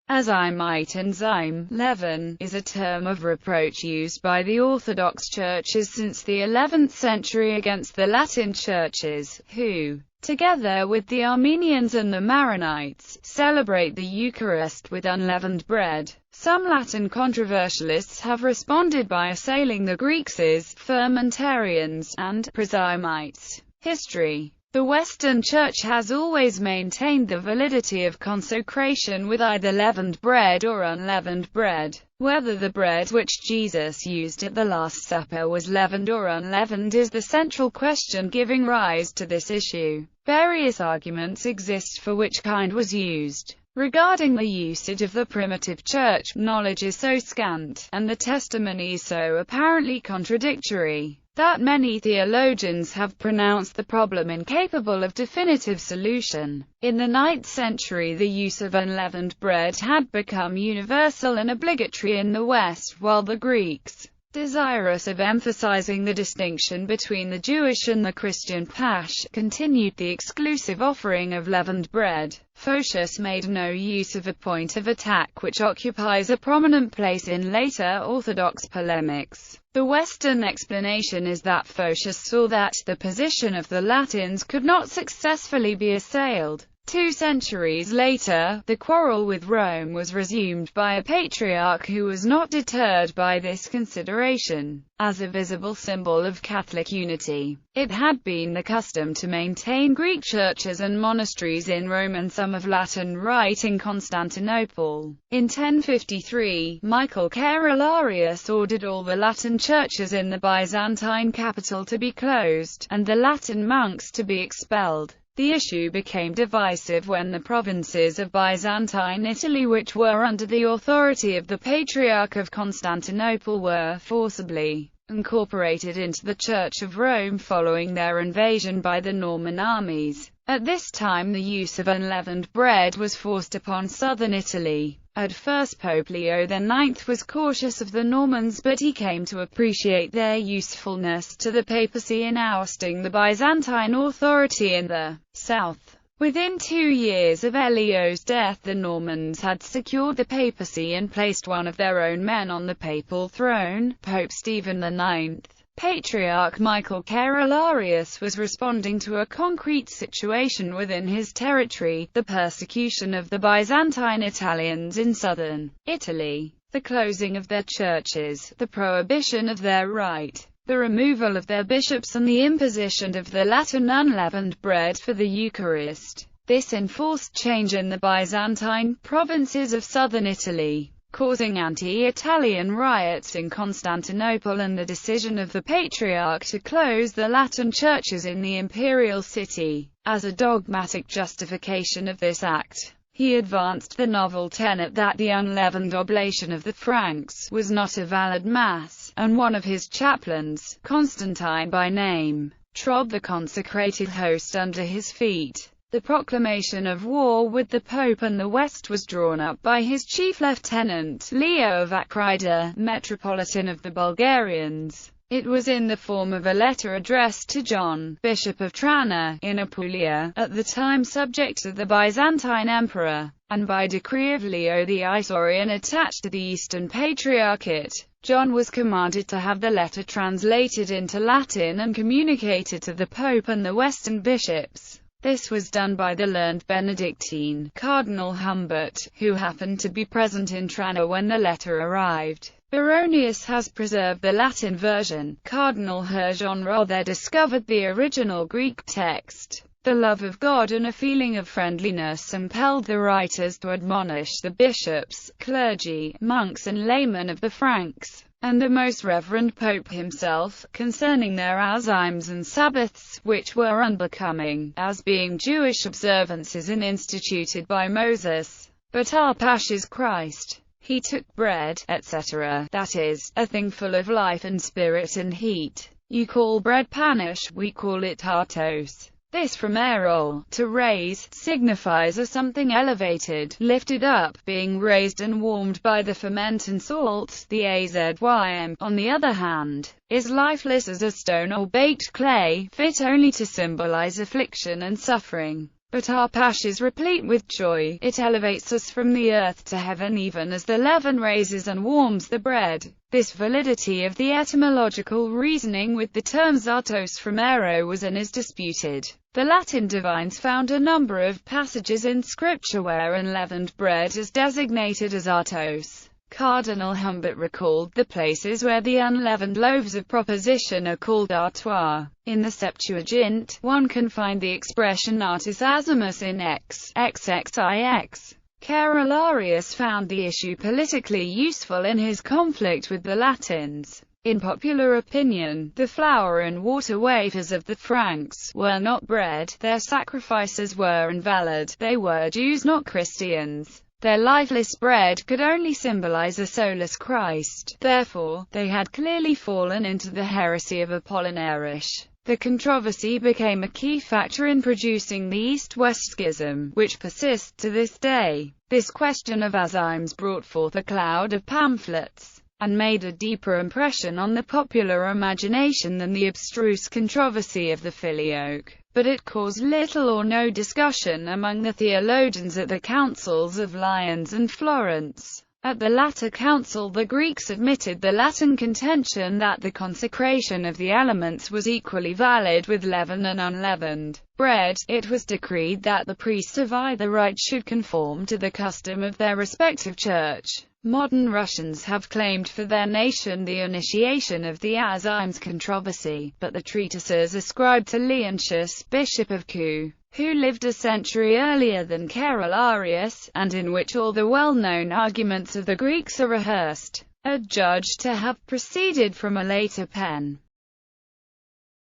Azymite and zyme, leaven, is a term of reproach used by the Orthodox churches since the 11th century against the Latin churches, who, together with the Armenians and the Maronites, celebrate the Eucharist with unleavened bread. Some Latin controversialists have responded by assailing the Greeks as fermentarians and presymites. History. The Western Church has always maintained the validity of consecration with either leavened bread or unleavened bread. Whether the bread which Jesus used at the Last Supper was leavened or unleavened is the central question giving rise to this issue. Various arguments exist for which kind was used. Regarding the usage of the primitive church, knowledge is so scant, and the testimonies so apparently contradictory, that many theologians have pronounced the problem incapable of definitive solution. In the 9th century, the use of unleavened bread had become universal and obligatory in the West, while the Greeks, desirous of emphasizing the distinction between the Jewish and the Christian Pasch, continued the exclusive offering of leavened bread. Photius made no use of a point of attack which occupies a prominent place in later Orthodox polemics. The Western explanation is that Photius saw that the position of the Latins could not successfully be assailed. 2 centuries later, the quarrel with Rome was resumed by a patriarch who was not deterred by this consideration. As a visible symbol of Catholic unity, it had been the custom to maintain Greek churches and monasteries in Rome and some of Latin Rite in Constantinople. In 1053, Michael Carolarius ordered all the Latin churches in the Byzantine capital to be closed, and the Latin monks to be expelled. The issue became divisive when the provinces of Byzantine Italy, which were under the authority of the Patriarch of Constantinople, were forcibly incorporated into the Church of Rome following their invasion by the Norman armies. At this time the use of unleavened bread was forced upon southern Italy. At first Pope Leo IX was cautious of the Normans, but he came to appreciate their usefulness to the papacy in ousting the Byzantine authority in the south. Within 2 years of Leo's death, the Normans had secured the papacy and placed one of their own men on the papal throne, Pope Stephen IX. Patriarch Michael Carolarius was responding to a concrete situation within his territory, the persecution of the Byzantine Italians in southern Italy, the closing of their churches, the prohibition of their rite, the removal of their bishops and the imposition of the Latin unleavened bread for the Eucharist. This enforced change in the Byzantine provinces of southern Italy, causing anti-Italian riots in Constantinople and the decision of the Patriarch to close the Latin churches in the imperial city. As a dogmatic justification of this act, he advanced the novel tenet that the unleavened oblation of the Franks was not a valid mass, and one of his chaplains, Constantine by name, trod the consecrated host under his feet. The proclamation of war with the Pope and the West was drawn up by his chief lieutenant, Leo of Acrida, Metropolitan of the Bulgarians. It was in the form of a letter addressed to John, Bishop of Trana, in Apulia, at the time subject to the Byzantine Emperor, and by decree of Leo the Isaurian attached to the Eastern Patriarchate. John was commanded to have the letter translated into Latin and communicated to the Pope and the Western bishops. This was done by the learned Benedictine, Cardinal Humbert, who happened to be present in Trana when the letter arrived. Baronius has preserved the Latin version. Cardinal Hergenrod there discovered the original Greek text. The love of God and a feeling of friendliness impelled the writers to admonish the bishops, clergy, monks and laymen of the Franks, and the most reverend Pope himself, concerning their azymes and Sabbaths, which were unbecoming, as being Jewish observances and instituted by Moses. But our Pasch is Christ. He took bread, etc., that is, a thing full of life and spirit and heat. You call bread panache, we call it hartos. This from erol, to raise, signifies a something elevated, lifted up, being raised and warmed by the ferment and salt. The azym, on the other hand, is lifeless as a stone or baked clay, fit only to symbolize affliction and suffering. But our pasch is replete with joy, it elevates us from the earth to heaven even as the leaven raises and warms the bread. This validity of the etymological reasoning with the term zartos from aero was and is disputed. The Latin divines found a number of passages in Scripture where unleavened bread is designated as artos. Cardinal Humbert recalled the places where the unleavened loaves of proposition are called artois. In the Septuagint, one can find the expression artis azimus in XXXIX. Carolarius found the issue politically useful in his conflict with the Latins. In popular opinion, the flour and water wafers of the Franks were not bread, their sacrifices were invalid, they were Jews not Christians. Their lifeless bread could only symbolize a soulless Christ. Therefore, they had clearly fallen into the heresy of Apollinaris. The controversy became a key factor in producing the East-West schism, which persists to this day. This question of azymes brought forth a cloud of pamphlets, and made a deeper impression on the popular imagination than the abstruse controversy of the filioque. But it caused little or no discussion among the theologians at the councils of Lyons and Florence. At the latter council the Greeks admitted the Latin contention that the consecration of the elements was equally valid with leaven and unleavened bread. It was decreed that the priests of either rite should conform to the custom of their respective church. Modern Russians have claimed for their nation the initiation of the azymes controversy, but the treatises ascribed to Leontius, bishop of Kiev, who lived a century earlier than Carolarius, and in which all the well-known arguments of the Greeks are rehearsed, are judged to have proceeded from a later pen.